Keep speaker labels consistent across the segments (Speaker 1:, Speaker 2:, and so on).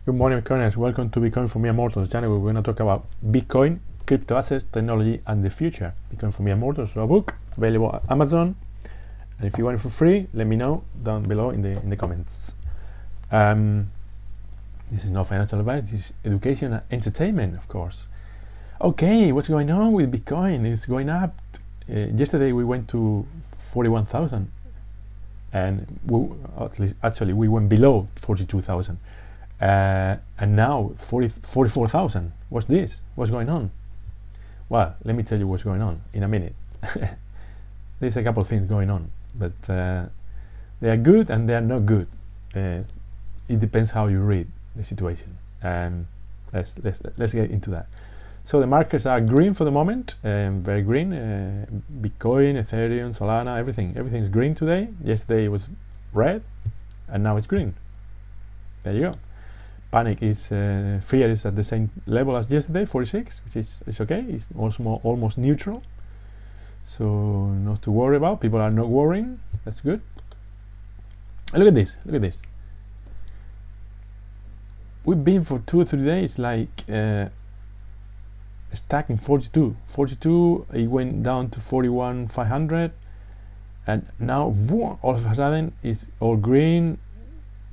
Speaker 1: Good morning, Bitcoiners. Welcome to Bitcoin for Mere Mortals channel. We're going to talk about Bitcoin, crypto assets, technology, and the future. Bitcoin for Mere Mortals, a book available at Amazon. And if you want it for free, let me know down below in the comments. This is not financial advice. This is education and entertainment, of course. Okay, what's going on with Bitcoin? It's going up. Yesterday we went to 41,000, and we went below 42,000. And now 44,000. What's this? What's going on? Well, let me tell you what's going on in a minute. There's a couple of things going on, but they are good and they are not good. It depends how you read the situation. Let's get into that. So the markets are green for the moment, very green. Bitcoin, Ethereum, Solana, everything's green today. Yesterday it was red, and now it's green. There you go. Panic is Fiat is at the same level as yesterday, 46, which is okay. It's almost neutral, so not to worry about. People are not worrying. That's good. And look at this. Look at this. We've been for 2 or 3 days like stacking 42. It went down to 41,500, and now all of a sudden it's all green.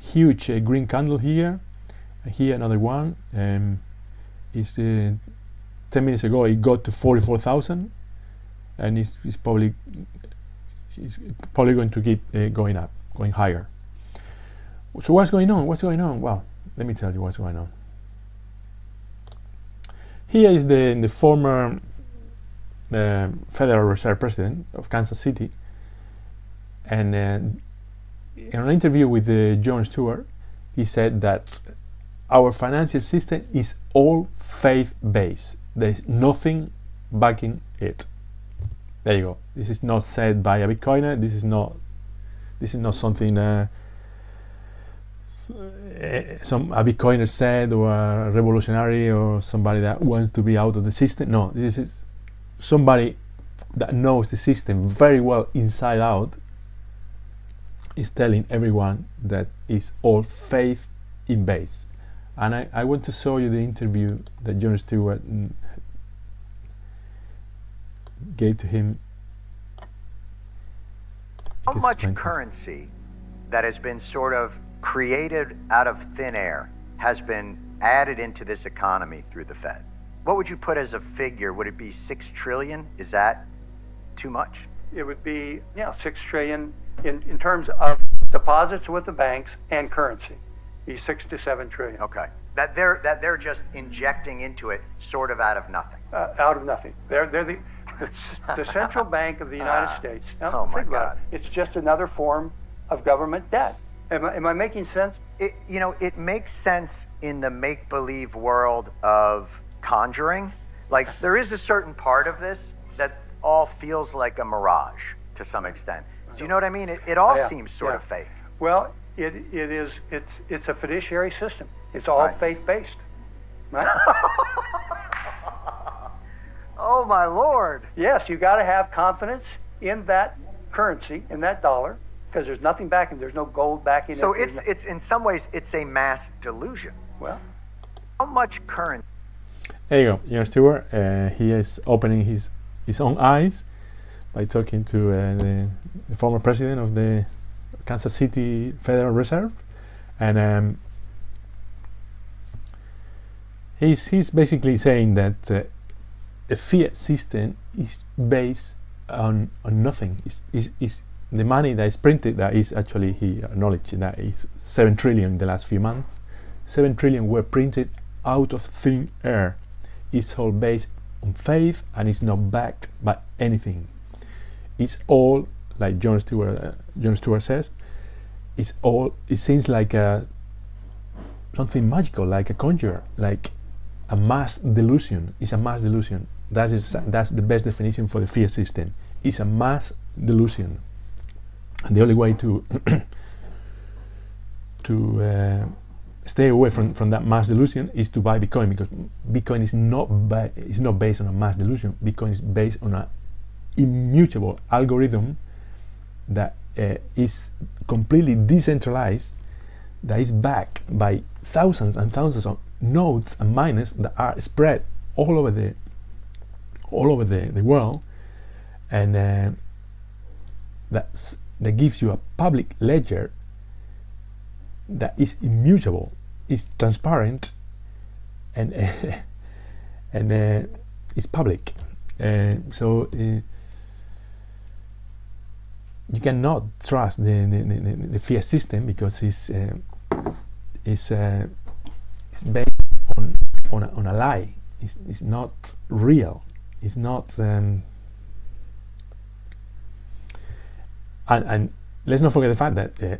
Speaker 1: Huge green candle here. Here another one. Is 10 minutes ago it got to 44,000, and it's probably going to keep going up, going higher. So what's going on? Well, let me tell you what's going on. Here is the former Federal Reserve President of Kansas City, and in an interview with Jon Stewart, he said that our financial system is all faith-based. There is nothing backing it. There you go. This is not said by a Bitcoiner. This is not something a Bitcoiner said, or a revolutionary, or somebody that wants to be out of the system. No, this is somebody that knows the system very well inside out, is telling everyone that it's all faith in base. And I want to show you the interview that Jon Stewart gave to him.
Speaker 2: How much currency that has been sort of created out of thin air has been added into this economy through the Fed? What would you put as a figure? Would it be 6 trillion? Is that too much?
Speaker 3: It would be 6 trillion in terms of deposits with the banks and currency. Be 6 to 7 trillion.
Speaker 2: Okay, that they're just injecting into it, sort of out of nothing.
Speaker 3: Out of nothing. They're the central bank of the United States. Now,
Speaker 2: oh
Speaker 3: think
Speaker 2: my
Speaker 3: about
Speaker 2: God.
Speaker 3: it. It's just another form of government debt. Am I making sense?
Speaker 2: It makes sense in the make-believe world of Conjuring. Like, there is a certain part of this that all feels like a mirage to some extent. Do you know what I mean? It all seems sort of fake.
Speaker 3: Well, it's a fiduciary system. It's all
Speaker 2: Right.
Speaker 3: faith-based. Right?
Speaker 2: Oh my Lord!
Speaker 3: Yes, you got to have confidence in that currency, in that dollar, because there's nothing backing. There's no gold backing it.
Speaker 2: So it's in some ways it's a mass delusion.
Speaker 3: Well,
Speaker 2: how much currency?
Speaker 1: There you go, Jon Stewart. He is opening his own eyes by talking to the former president of the Kansas City Federal Reserve, and he's basically saying that the fiat system is based on nothing. Is the money that is printed, that is actually, he acknowledged that is 7 trillion in the last few months. 7 trillion were printed out of thin air. It's all based on faith and it's not backed by anything. It's all, like Jon Stewart says, it's all, it seems like something magical, like a conjure, like a mass delusion. It's a mass delusion. That's the best definition for the fiat system. It's a mass delusion. And the only way to stay away from that mass delusion is to buy Bitcoin, because Bitcoin is not based on a mass delusion. Bitcoin is based on an immutable algorithm that is completely decentralized, that is backed by thousands and thousands of nodes and miners that are spread all over the world, and that gives you a public ledger that is immutable, is transparent, and it's public. So you cannot trust the Fiat system, because it's based on a lie. It's not real. It's not. And let's not forget the fact that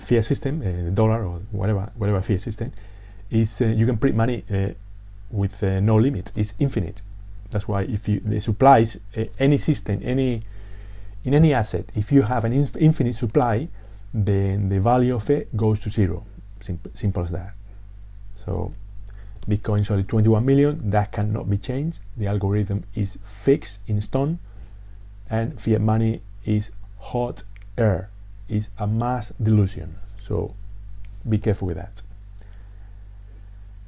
Speaker 1: Fiat system, the dollar or whatever Fiat system, is you can print money with no limit. It's infinite. That's why if the supplies, any system, in any asset, if you have an infinite supply, then the value of it goes to zero. Simple as that. So Bitcoin is only 21 million. That cannot be changed. The algorithm is fixed in stone, and fiat money is hot air. Is a mass delusion. So be careful with that.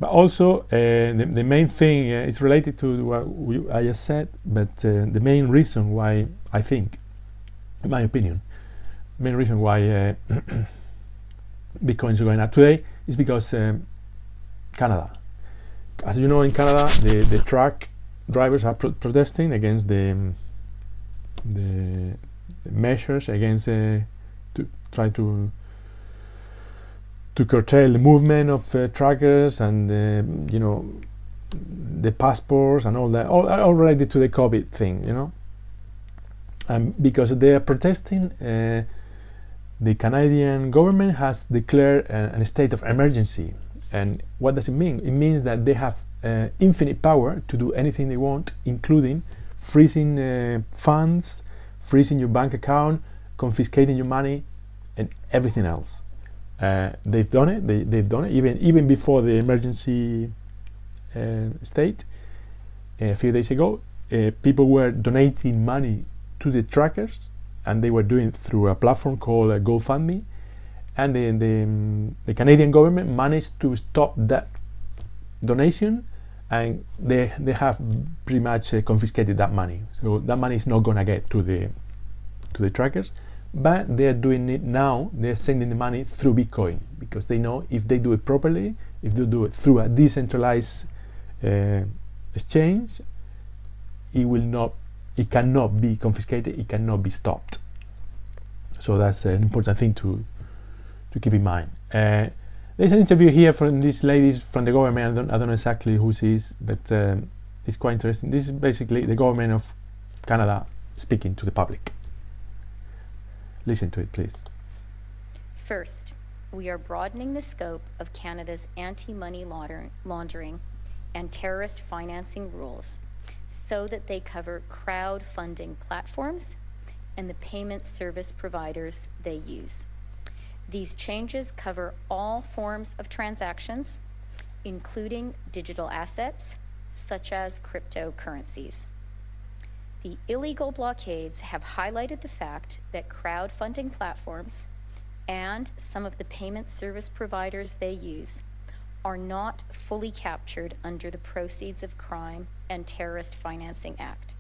Speaker 1: But also the main thing is related to what I just said, but the main reason why I think, in my opinion, the main reason why Bitcoin is going up today is because Canada. As you know, in Canada, the truck drivers are protesting against the measures against to try to curtail the movement of truckers, and the passports and all that, all related to the COVID thing, because they are protesting. The Canadian government has declared a state of emergency. And what does it mean? It means that they have infinite power to do anything they want, including freezing funds, freezing your bank account, confiscating your money, and everything else. They've done it. They've done it even before the emergency state. A few days ago, people were donating money to the trackers, and they were doing it through a platform called GoFundMe. And the Canadian government managed to stop that donation, and they have pretty much confiscated that money. So that money is not going to get to the trackers, but they are doing it now. They're sending the money through Bitcoin, because they know if they do it properly, if they do it through a decentralized exchange, it cannot be confiscated, it cannot be stopped. So that's an important thing to keep in mind. There's an interview here from these ladies from the government. I don't know exactly who she is, but it's quite interesting. This is basically the government of Canada speaking to the public. Listen to it, please.
Speaker 4: First, we are broadening the scope of Canada's anti-money laundering and terrorist financing rules so that they cover crowdfunding platforms and the payment service providers they use. These changes cover all forms of transactions, including digital assets, such as cryptocurrencies. The illegal blockades have highlighted the fact that crowdfunding platforms and some of the payment service providers they use are not fully captured under the Proceeds of Crime and Terrorist Financing Act.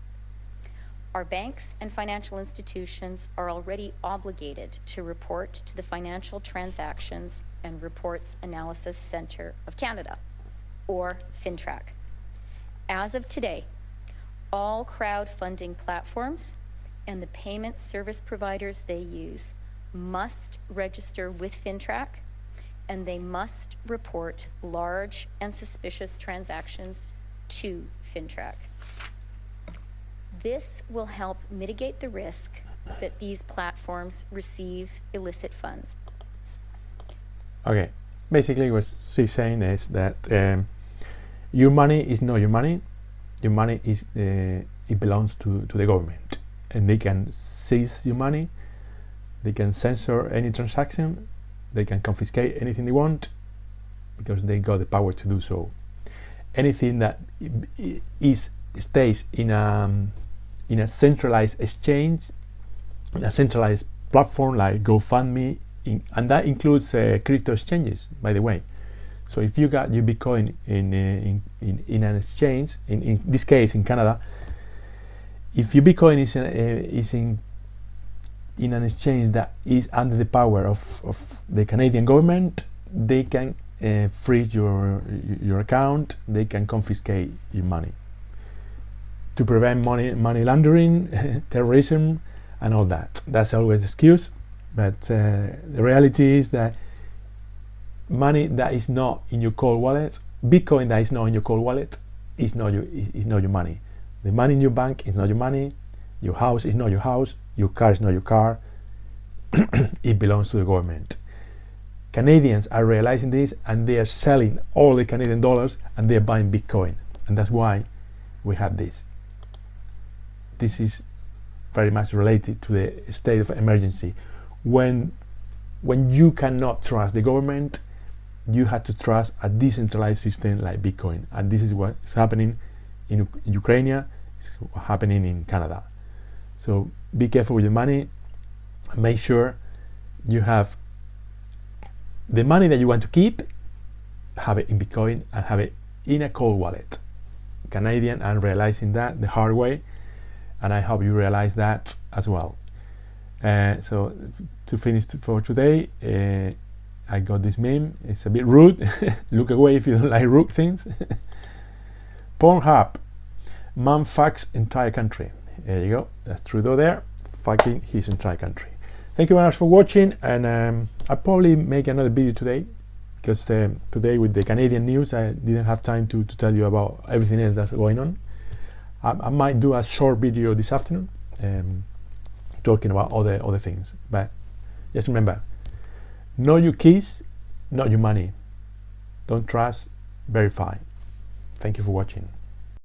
Speaker 4: Our banks and financial institutions are already obligated to report to the Financial Transactions and Reports Analysis Centre of Canada, or FINTRAC. As of today, all crowdfunding platforms and the payment service providers they use must register with FINTRAC, and they must report large and suspicious transactions to FINTRAC. This will help mitigate the risk that these platforms receive illicit funds.
Speaker 1: Okay, basically what she's saying is that your money is not your money. Your money is it belongs to the government, and they can seize your money. They can censor any transaction. They can confiscate anything they want, because they got the power to do so. Anything that stays in a centralized exchange, in a centralized platform like GoFundMe, and that includes crypto exchanges, by the way. So if you got your Bitcoin in an exchange, in this case in Canada, if your Bitcoin is in an exchange that is under the power of the Canadian government, they can freeze your account, they can confiscate your money to prevent money laundering, terrorism, and all that. That's always the excuse, but the reality is that money that is not in your cold wallet, Bitcoin that is not in your cold wallet, is not your money. The money in your bank is not your money. Your house is not your house. Your car is not your car. It belongs to the government. Canadians are realizing this, and they are selling all the Canadian dollars, and they are buying Bitcoin, and that's why we have this. This is very much related to the state of emergency. When you cannot trust the government, you have to trust a decentralized system like Bitcoin, and this is what is happening in Ukraine. It's happening in Canada. So be careful with your money. Make sure you have the money that you want to keep, have it in Bitcoin and have it in a cold wallet. Canadian are realizing that the hard way, and I hope you realize that as well. So to finish for today, I got this meme. It's a bit rude. Look away if you don't like rude things. Pornhub, man fucks entire country. There you go. That's Trudeau there, fucking his entire country. Thank you very much for watching, and I'll probably make another video today, because today with the Canadian news I didn't have time to tell you about everything else that's going on. I might do a short video this afternoon talking about other things, but just remember, know your keys, not your money. Don't trust, verify. Thank you for watching.